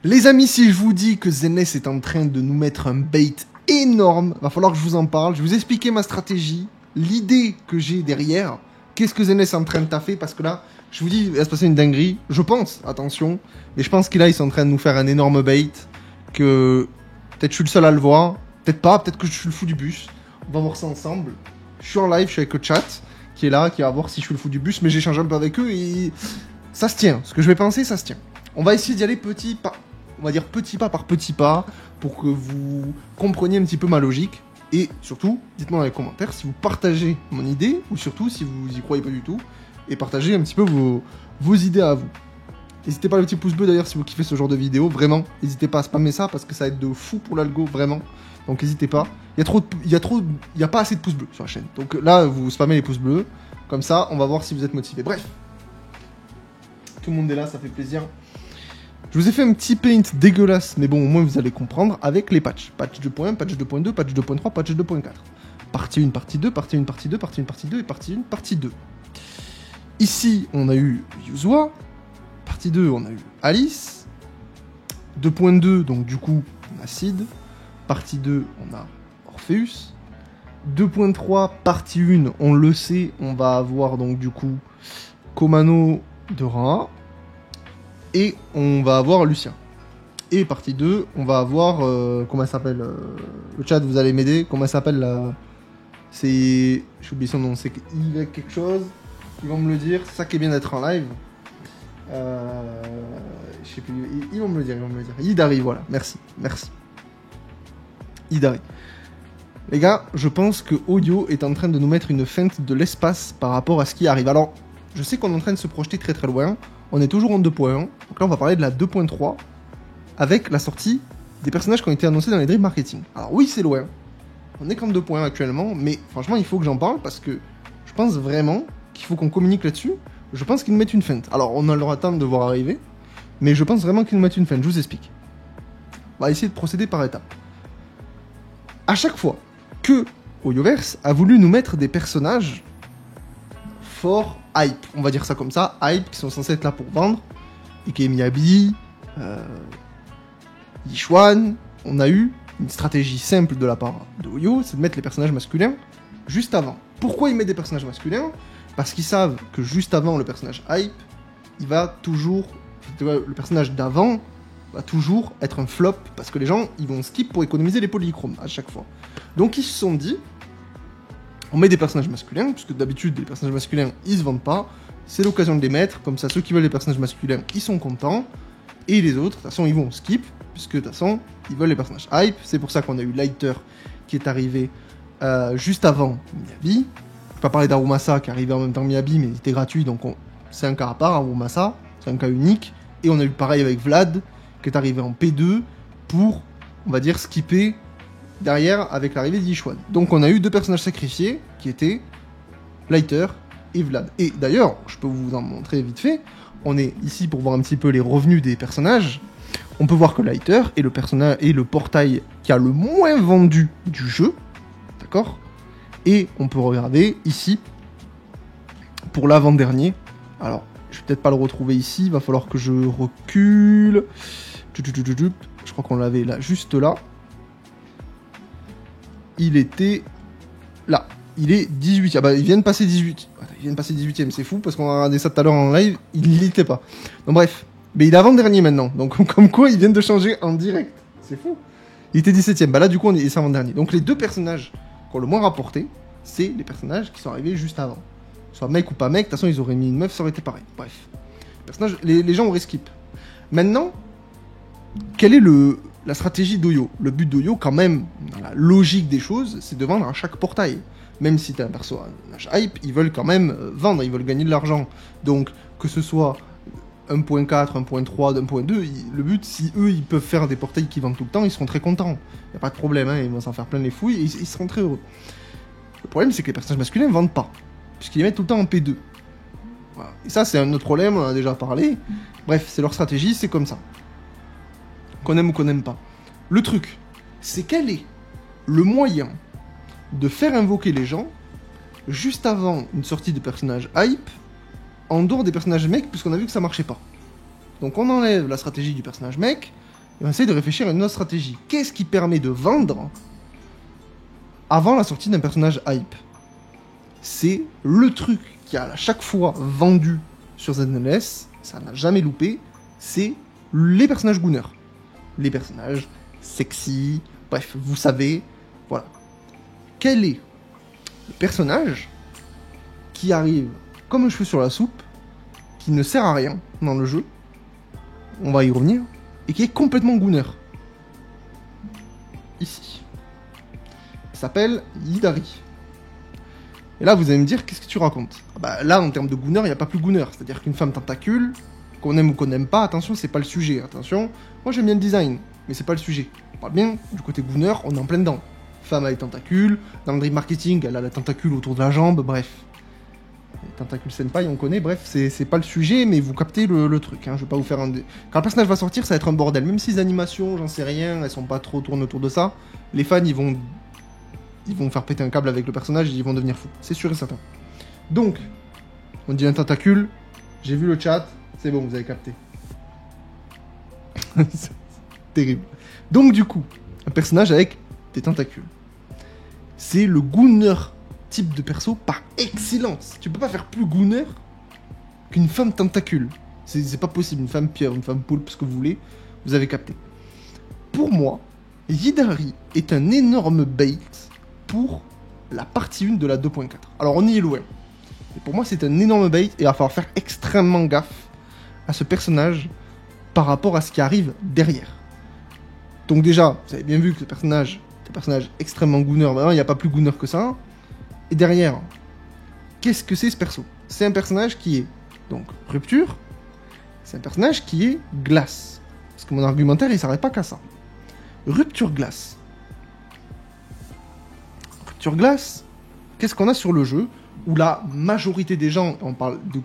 Les amis, si je vous dis que Zenless est en train de nous mettre un bait énorme, va falloir que je vous en parle. Je vais vous expliquer ma stratégie, l'idée que j'ai derrière. Qu'est-ce que Zenless est en train de taffer? Parce que là, je vous dis, il va se passer une dinguerie. Je pense, attention. Mais je pense qu'ils sont en train de nous faire un énorme bait. Que peut-être je suis le seul à le voir. Peut-être pas, peut-être que je suis le fou du bus. On va voir ça ensemble. Je suis en live, je suis avec le chat qui est là, qui va voir si je suis le fou du bus. Mais j'échange un peu avec eux et ça se tient. Ce que je vais penser, ça se tient. On va essayer d'y aller petit pas. On va dire petit pas par petit pas pour que vous compreniez un petit peu ma logique. Et surtout, dites-moi dans les commentaires si vous partagez mon idée ou surtout si vous y croyez pas du tout. Et partagez un petit peu vos idées à vous. N'hésitez pas à le petit pouce bleu d'ailleurs si vous kiffez ce genre de vidéo. Vraiment, n'hésitez pas à spammer ça parce que ça va être de fou pour l'algo, vraiment. Donc n'hésitez pas. Il y a pas assez de pouces bleus sur la chaîne. Donc là, vous spammez les pouces bleus. Comme ça, on va voir si vous êtes motivé. Bref. Tout le monde est là, ça fait plaisir. Je vous ai fait un petit paint dégueulasse, mais bon, au moins vous allez comprendre avec les patchs. Patch 2.1, patch 2.2, patch 2.3, patch 2.4. Partie 1, partie 2, partie 1, partie 2, partie 1, partie 2 et partie 1, partie 2. Ici, on a eu Yuzua. Partie 2, on a eu Alice. 2.2, donc du coup, on a Sid. Partie 2, on a Orpheus. 2.3, partie 1, on le sait, on va avoir donc du coup Komano de rang 1. Et on va avoir Lucien. Et partie 2, on va avoir... comment elle s'appelle le chat, vous allez m'aider. Comment elle s'appelle là? C'est... J'ai oublié son nom. C'est Y quelque chose. Ils vont me le dire. C'est ça qui est bien d'être en live. Je sais plus. Ils vont me le dire. Idari, voilà. Merci. Idari. Les gars, je pense que Audio est en train de nous mettre une feinte de l'espace par rapport à ce qui arrive. Alors, je sais qu'on est en train de se projeter très très loin. On est toujours en 2.1, donc là on va parler de la 2.3 avec la sortie des personnages qui ont été annoncés dans les Dream Marketing. Alors oui, c'est loin, on est qu'en 2.1 actuellement, mais franchement il faut que j'en parle parce que je pense vraiment qu'il faut qu'on communique là-dessus. Je pense qu'ils nous mettent une feinte. Alors on a le temps de voir arriver, mais je pense vraiment qu'ils nous mettent une feinte, je vous explique. On va essayer de procéder par étapes. À chaque fois que Hoyoverse a voulu nous mettre des personnages fort hype, on va dire ça comme ça, hype, qui sont censés être là pour vendre, Ike Miyabi, Yishuan, on a eu une stratégie simple de la part de Oyo, c'est de mettre les personnages masculins juste avant. Pourquoi ils mettent des personnages masculins? Parce qu'ils savent que juste avant le personnage hype, il va toujours, le personnage d'avant va toujours être un flop, parce que les gens, ils vont skip pour économiser les polychromes à chaque fois. Donc ils se sont dit, on met des personnages masculins, puisque d'habitude, les personnages masculins, ils se vendent pas. C'est l'occasion de les mettre, comme ça, ceux qui veulent les personnages masculins, ils sont contents. Et les autres, de toute façon, ils vont skip, puisque de toute façon, ils veulent les personnages hype. C'est pour ça qu'on a eu Lighter, qui est arrivé juste avant Miyabi. Je vais pas parler d'Arumasa, qui est arrivé en même temps que Miyabi, mais il était gratuit, donc c'est un cas à part, Arumasa. C'est un cas unique. Et on a eu pareil avec Vlad, qui est arrivé en P2, pour, on va dire, skipper derrière avec l'arrivée d'Yishuan. Donc on a eu deux personnages sacrifiés qui étaient Lighter et Vlad. Et d'ailleurs, je peux vous en montrer vite fait, on est ici pour voir un petit peu les revenus des personnages. On peut voir que Lighter est le personnage et le portail qui a le moins vendu du jeu, d'accord? Et on peut regarder ici pour l'avant-dernier. Alors, je vais peut-être pas le retrouver ici, il va falloir que je recule. Je crois qu'on l'avait là, juste là. Il était là. Il est 18. Ah bah, il vient de passer 18. Il vient de passer 18ème, c'est fou, parce qu'on a regardé ça tout à l'heure en live, il n'y était pas. Donc bref. Mais il est avant-dernier maintenant. Donc comme quoi, ils viennent de changer en direct. C'est fou. Il était 17ème. Bah là, du coup, c'est avant-dernier. Donc les deux personnages qui ont le moins rapporté, c'est les personnages qui sont arrivés juste avant. Soit mec ou pas mec, de toute façon, ils auraient mis une meuf, ça aurait été pareil. Bref. Les gens auraient skip. Maintenant, quelle est la stratégie d'Oyo? Le but d'Oyo, quand même, dans la logique des choses, c'est de vendre à chaque portail. Même si t'as un personnage hype, ils veulent quand même vendre, ils veulent gagner de l'argent. Donc, que ce soit 1.4, 1.3, 1.2, le but, si eux, ils peuvent faire des portails qui vendent tout le temps, ils seront très contents. Y a pas de problème, hein, ils vont s'en faire plein les fouilles, et ils seront très heureux. Le problème, c'est que les personnages masculins ne vendent pas, puisqu'ils les mettent tout le temps en P2. Voilà. Et ça, c'est un autre problème, on en a déjà parlé. Bref, c'est leur stratégie, c'est comme ça. Qu'on aime ou qu'on n'aime pas. Le truc, c'est quel est le moyen de faire invoquer les gens juste avant une sortie de personnages hype, en dehors des personnages mecs, puisqu'on a vu que ça marchait pas. Donc on enlève la stratégie du personnage mec, Et on essaye de réfléchir à une autre stratégie. Qu'est-ce qui permet de vendre avant la sortie d'un personnage hype? C'est le truc qui a à chaque fois vendu sur ZNS, ça n'a jamais loupé, c'est les personnages Gunner. Les personnages sexy, bref, vous savez, voilà. Quel est le personnage qui arrive comme un cheveu sur la soupe, qui ne sert à rien dans le jeu, on va y revenir, et qui est complètement Gunner? Ici. Il s'appelle Yidari. Et là, vous allez me dire, qu'est-ce que tu racontes? Bah, là, en termes de Gunner, il n'y a pas plus Gunner. C'est-à-dire qu'une femme tentacule, qu'on aime ou qu'on n'aime pas, attention, c'est pas le sujet. Attention, moi j'aime bien le design, mais c'est pas le sujet. On parle bien, du côté Gunner, on est en plein dedans. Femme avec tentacules, dans le dream marketing, elle a la tentacule autour de la jambe, bref. Les tentacules senpai, on connaît, bref, c'est pas le sujet, mais vous captez le truc. Hein. Je vais pas vous faire un... Quand le personnage va sortir, ça va être un bordel. Même si les animations, j'en sais rien, elles sont pas trop tournées autour de ça, les fans, ils vont faire péter un câble avec le personnage et ils vont devenir fous. C'est sûr et certain. Donc, on dit un tentacule, j'ai vu le chat, c'est bon, vous avez capté. C'est terrible. Donc du coup, un personnage avec des tentacules. C'est le Gunner type de perso par excellence. Tu peux pas faire plus Gunner qu'une femme tentacule. C'est pas possible, une femme pierre, une femme poulpe, ce que vous voulez, vous avez capté. Pour moi, Yidari est un énorme bait pour la partie 1 de la 2.4. Alors on y est loin. Et pour moi, c'est un énorme bait et il va falloir faire extrêmement gaffe à ce personnage par rapport à ce qui arrive derrière. Donc déjà, vous avez bien vu que le personnage est un personnage extrêmement Gunner. Vraiment, il n'y a pas plus Gunner que ça. Et derrière, qu'est-ce que c'est ce perso? C'est un personnage qui est donc rupture. C'est un personnage qui est glace. Parce que mon argumentaire, il s'arrête pas qu'à ça. Rupture glace. Rupture glace, qu'est-ce qu'on a sur le jeu où la majorité des gens, on parle de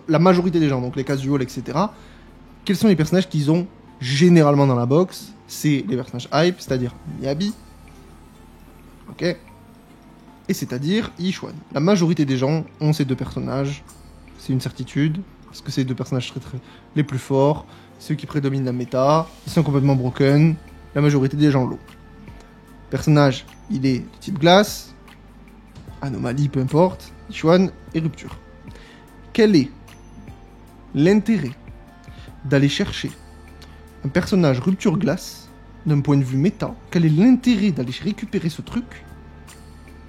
la majorité des gens, donc les casuals, etc., quels sont les personnages qu'ils ont généralement dans la box? C'est les personnages hype, c'est-à-dire Miyabi, ok, et c'est-à-dire Yishuan. La majorité des gens ont ces deux personnages, c'est une certitude, parce que c'est les deux personnages les plus forts, ceux qui prédominent la méta, ils sont complètement broken, la majorité des gens l'ont. Personnage, il est de type glace, anomalie, peu importe, Yishuan et rupture. Quel est l'intérêt d'aller chercher un personnage rupture glace d'un point de vue méta? Quel est l'intérêt d'aller récupérer ce truc,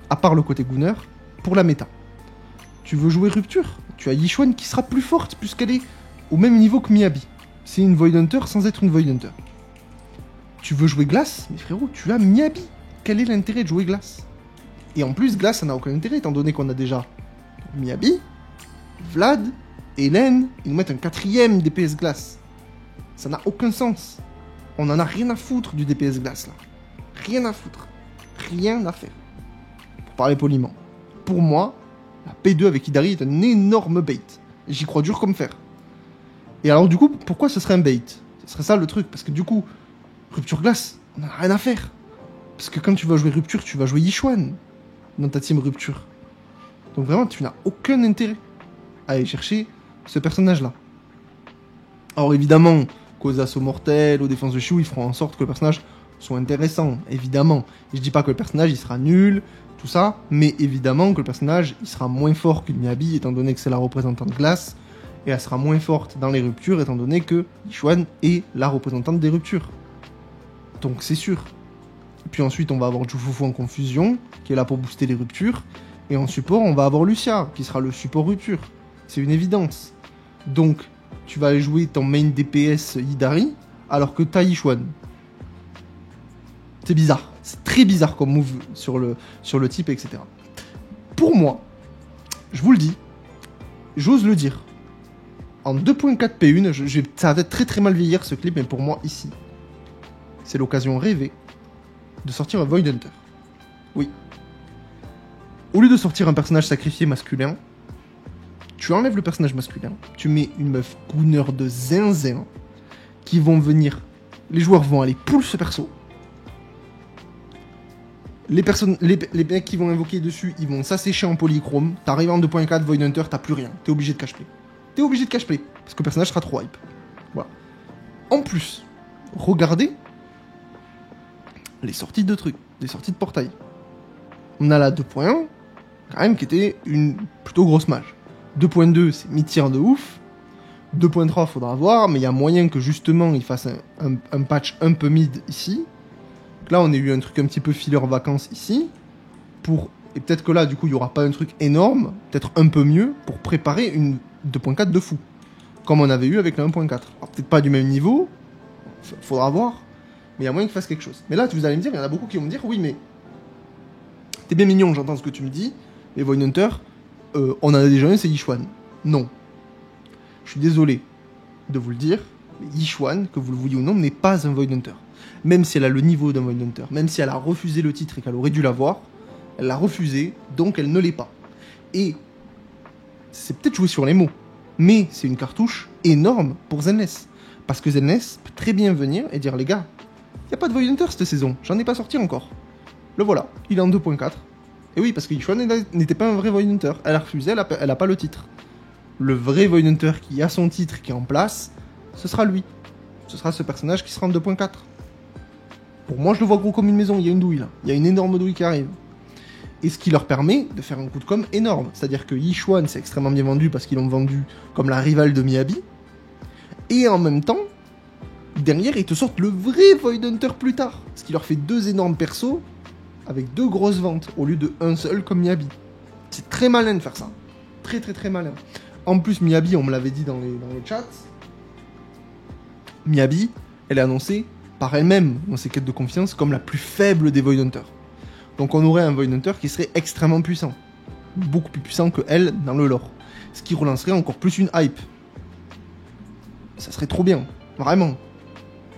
à part le côté Gunner, pour la méta? Tu veux jouer rupture? Tu as Yishuan qui sera plus forte puisqu'elle est au même niveau que Miyabi. C'est une Void Hunter sans être une Void Hunter. Tu veux jouer glace? Mais frérot, tu as Miyabi. Quel est l'intérêt de jouer glace? Et en plus, glace, ça n'a aucun intérêt étant donné qu'on a déjà Miyabi, Vlad, Hélène, ils nous mettent un 4ème DPS glace. Ça n'a aucun sens. On en a rien à foutre du DPS glace là. Rien à foutre. Rien à faire. Pour parler poliment. Pour moi, la P2 avec Yidari est un énorme bait. J'y crois dur comme fer. Et alors du coup, pourquoi ce serait un bait? Ce serait ça le truc. Parce que du coup, rupture glace, on n'a rien à faire. Parce que quand tu vas jouer rupture, tu vas jouer Yishuan dans ta team rupture. Donc vraiment, tu n'as aucun intérêt à aller chercher ce personnage-là. Alors évidemment, qu'aux assauts mortels, aux défenses de Shu, ils feront en sorte que le personnage soit intéressant, évidemment. Et je dis pas que le personnage, il sera nul, tout ça, mais évidemment que le personnage, il sera moins fort que Miyabi, étant donné que c'est la représentante glace, et elle sera moins forte dans les ruptures, étant donné que Yishuan est la représentante des ruptures. Donc c'est sûr. Et puis ensuite, on va avoir Jufufu en confusion, qui est là pour booster les ruptures, et en support, on va avoir Lucia, qui sera le support rupture. C'est une évidence. Donc, tu vas aller jouer ton main DPS Yidari, alors que t'as Yishuan. C'est bizarre. C'est très bizarre comme move sur le type, etc. Pour moi, je vous le dis, j'ose le dire, en 2.4 P1, ça va être très très mal vieillir ce clip, mais pour moi, ici, c'est l'occasion rêvée de sortir un Void Hunter. Oui. Au lieu de sortir un personnage sacrifié masculin, tu enlèves le personnage masculin, tu mets une meuf Gunner de zinzin, qui vont venir, les joueurs vont aller pull ce perso, les mecs qui vont invoquer dessus, ils vont s'assécher en polychrome, t'arrives en 2.4 Void Hunter, t'as plus rien, t'es obligé de cash play. T'es obligé de cash play, parce que le personnage sera trop hype. Voilà. En plus, regardez les sorties de trucs, les sorties de portail. On a la 2.1, quand même, qui était une plutôt grosse mage. 2.2, c'est mi-tiers de ouf. 2.3, faudra voir, mais il y a moyen que justement il fasse un patch un peu mid ici. Donc là, on a eu un truc un petit peu filler vacances ici. Et peut-être que là, du coup, il n'y aura pas un truc énorme, peut-être un peu mieux, pour préparer une 2.4 de fou. Comme on avait eu avec la 1.4. Alors peut-être pas du même niveau, faudra voir, mais il y a moyen qu'il fasse quelque chose. Mais là, vous allez me dire, il y en a beaucoup qui vont me dire, oui, mais t'es bien mignon, j'entends ce que tu me dis, mais Void Hunter, on en a déjà un, c'est Yishuan. Non. Je suis désolé de vous le dire, mais Yishuan, que vous le vouliez ou non, n'est pas un Void Hunter. Même si elle a le niveau d'un Void Hunter, même si elle a refusé le titre et qu'elle aurait dû l'avoir, elle l'a refusé, donc elle ne l'est pas. Et c'est peut-être jouer sur les mots, mais c'est une cartouche énorme pour Zenless. Parce que Zenless peut très bien venir et dire, les gars, il n'y a pas de Void Hunter cette saison, j'en ai pas sorti encore. Le voilà, il est en 2.4. Et oui, parce que Yishuan n'était pas un vrai Void Hunter. Elle a refusé, elle a pas le titre. Le vrai Void Hunter qui a son titre, qui est en place, ce sera lui. Ce sera ce personnage qui sera en 2.4. Pour moi, je le vois gros comme une maison, il y a une douille là. Il y a une énorme douille qui arrive. Et ce qui leur permet de faire un coup de com' énorme. C'est-à-dire que Yishuan, c'est extrêmement bien vendu parce qu'ils l'ont vendu comme la rivale de Miyabi. Et en même temps, derrière, ils te sortent le vrai Void Hunter plus tard. Ce qui leur fait 2 énormes persos avec 2 grosses ventes au lieu de un seul comme Miyabi. C'est très malin de faire ça. Très très très malin. En plus, Miyabi, on me l'avait dit dans le chat, Miyabi, elle est annoncée par elle-même dans ses quêtes de confiance comme la plus faible des Void Hunters. Donc on aurait un Void Hunter qui serait extrêmement puissant. Beaucoup plus puissant que elle dans le lore. Ce qui relancerait encore plus une hype. Ça serait trop bien. Vraiment.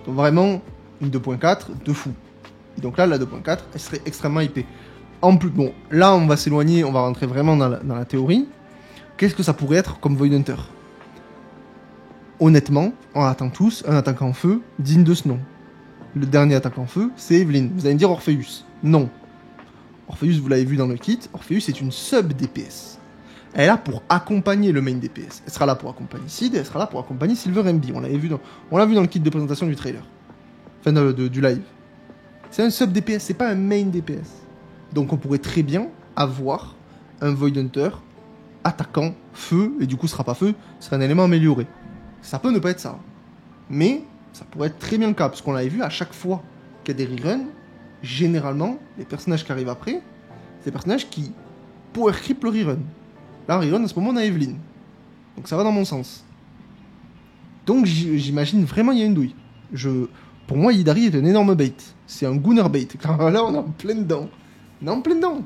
Donc vraiment, une 2.4 de fou. Et donc là, la 2.4, elle serait extrêmement hypée. En plus, bon, là on va s'éloigner, on va rentrer vraiment dans la théorie. Qu'est-ce que ça pourrait être comme Void Hunter? Honnêtement, on attend tous un attaquant en feu digne de ce nom. Le dernier attaquant en feu, c'est Evelyn. Vous allez me dire Orpheus. Non. Orpheus, vous l'avez vu dans le kit, Orpheus est une sub DPS. Elle est là pour accompagner le main DPS. Elle sera là pour accompagner Sid, elle sera là pour accompagner Silver MB. On l'a vu dans le kit de présentation du trailer. Enfin, du live. C'est un sub DPS, c'est pas un main DPS. Donc on pourrait très bien avoir un Void Hunter attaquant feu, et du coup ce sera pas feu, ce sera un élément amélioré. Ça peut ne pas être ça. Mais ça pourrait être très bien le cas, parce qu'on l'avait vu à chaque fois qu'il y a des reruns, généralement, les personnages qui arrivent après, c'est des personnages qui power creep le rerun. Là, en rerun, à ce moment, on a Evelyn. Donc ça va dans mon sens. Donc j'imagine vraiment il y a une douille. Pour moi, Yidari est un énorme bait. C'est un Gunner bait. Là, on est en plein dedans. On est en plein dedans.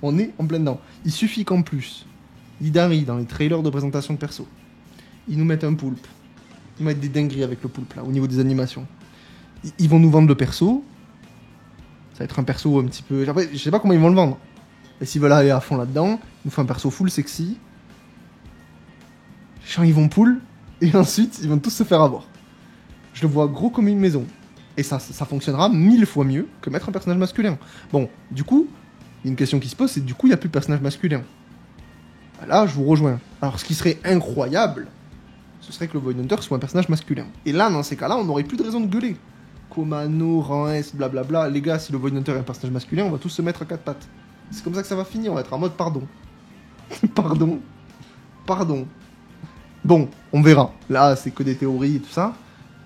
On est en plein dedans. Il suffit qu'en plus, Yidari, dans les trailers de présentation de perso, ils nous mettent un poulpe. Ils mettent des dingueries avec le poulpe, là, au niveau des animations. Ils vont nous vendre le perso. Ça va être un perso un petit peu... Après, je sais pas comment ils vont le vendre. Et s'ils veulent aller à fond là-dedans, ils nous font un perso full sexy. Les gens, ils vont pull. Et ensuite, ils vont tous se faire avoir. Je le vois gros comme une maison. Et ça fonctionnera 1000 fois mieux que mettre un personnage masculin. Bon, du coup, il y a une question qui se pose, c'est du coup, il n'y a plus de personnage masculin. Là, je vous rejoins. Alors, ce qui serait incroyable, ce serait que le Void Hunter soit un personnage masculin. Et là, dans ces cas-là, on n'aurait plus de raison de gueuler. Komano, rang S, blablabla. Les gars, si le Void Hunter est un personnage masculin, on va tous se mettre à 4 pattes. C'est comme ça que ça va finir, on va être en mode pardon. Pardon. Bon, on verra. Là, c'est que des théories et tout ça.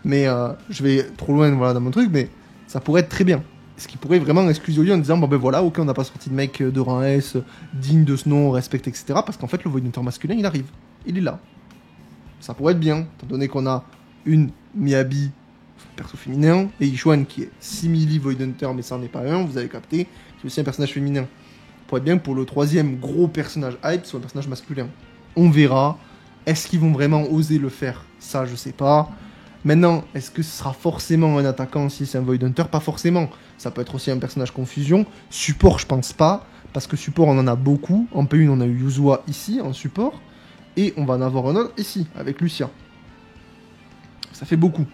Mais je vais trop loin dans mon truc, mais ça pourrait être très bien. Ce qui pourrait vraiment excuser au lieu en disant, bon ben voilà, ok, on n'a pas sorti de mec de rang S, digne de ce nom, respecte, etc. Parce qu'en fait, le Void Hunter masculin, il arrive. Il est là. Ça pourrait être bien, étant donné qu'on a une Miyabi, perso féminin, et Yishuan qui est simili Void Hunter, mais ça n'en est pas un, vous avez capté, c'est aussi un personnage féminin. Ça pourrait être bien que pour le troisième gros personnage hype, soit un personnage masculin. On verra. Est-ce qu'ils vont vraiment oser le faire? Ça, je sais pas. Maintenant, est-ce que ce sera forcément un attaquant si c'est un Void Hunter? Pas forcément. Ça peut être aussi un personnage confusion. Support, je pense pas. Parce que support, on en a beaucoup. En P1, on a eu Yuzua ici, en support. Et on va en avoir un autre ici, avec Lucia. Ça fait beaucoup.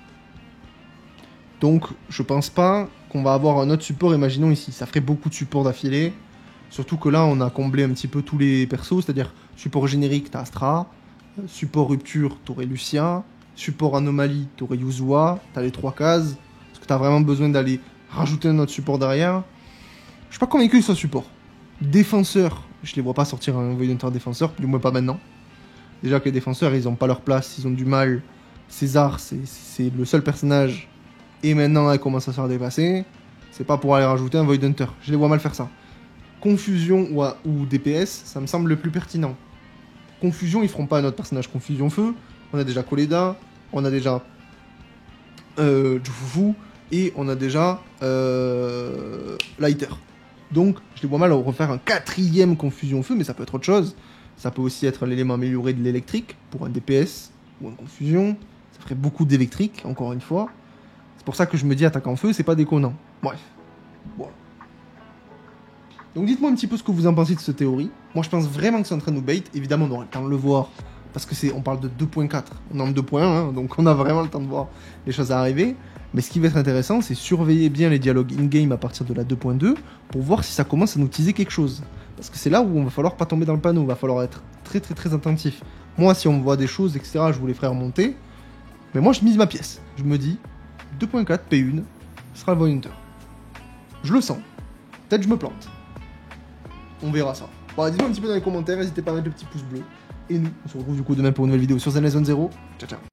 Donc, je pense pas qu'on va avoir un autre support, imaginons ici. Ça ferait beaucoup de supports d'affilée. Surtout que là, on a comblé un petit peu tous les persos. C'est-à-dire, support générique, t'as Astra. Support rupture, t'aurais Lucia. Support anomalie, t'aurais Yuzua. T'as les 3 cases. t'as vraiment besoin d'aller rajouter un autre support derrière. Je suis pas convaincu qu'il soit support. Défenseur, je les vois pas sortir un Void Hunter défenseur, du moins pas maintenant. Déjà que les défenseurs, ils ont pas leur place, ils ont du mal. César, c'est le seul personnage. Et maintenant, elle commence à se faire dépasser. C'est pas pour aller rajouter un Void Hunter. Je les vois mal faire ça. Confusion ou DPS, ça me semble le plus pertinent. Confusion, ils feront pas un autre personnage Confusion Feu. On a déjà Koleda, on a déjà Jufufu, et on a déjà Lighter. Donc, je les vois mal refaire un 4ème Confusion Feu, mais ça peut être autre chose. Ça peut aussi être l'élément amélioré de l'électrique, pour un DPS ou une Confusion. Ça ferait beaucoup d'électrique, encore une fois. C'est pour ça que je me dis attaque en feu, c'est pas déconnant. Bref. Voilà. Donc dites-moi un petit peu ce que vous en pensez de cette théorie. Moi je pense vraiment que c'est en train de nous bait. Évidemment on aura le temps de le voir. Parce que on parle de 2.4. On est en 2.1, hein, donc on a vraiment le temps de voir les choses arriver. Mais ce qui va être intéressant, c'est surveiller bien les dialogues in-game à partir de la 2.2 pour voir si ça commence à nous teaser quelque chose. Parce que c'est là où on va falloir pas tomber dans le panneau, il va falloir être très très très attentif. Moi si on me voit des choses, etc., je vous les ferai remonter. Mais moi je mise ma pièce. Je me dis, 2.4 P1 sera le Void Hunter. Je le sens. Peut-être je me plante. On verra ça. Bon, dites-moi un petit peu dans les commentaires, n'hésitez pas à mettre le petit pouce bleu. Et nous, on se retrouve du coup demain pour une nouvelle vidéo sur Zen Zone 0. Ciao ciao.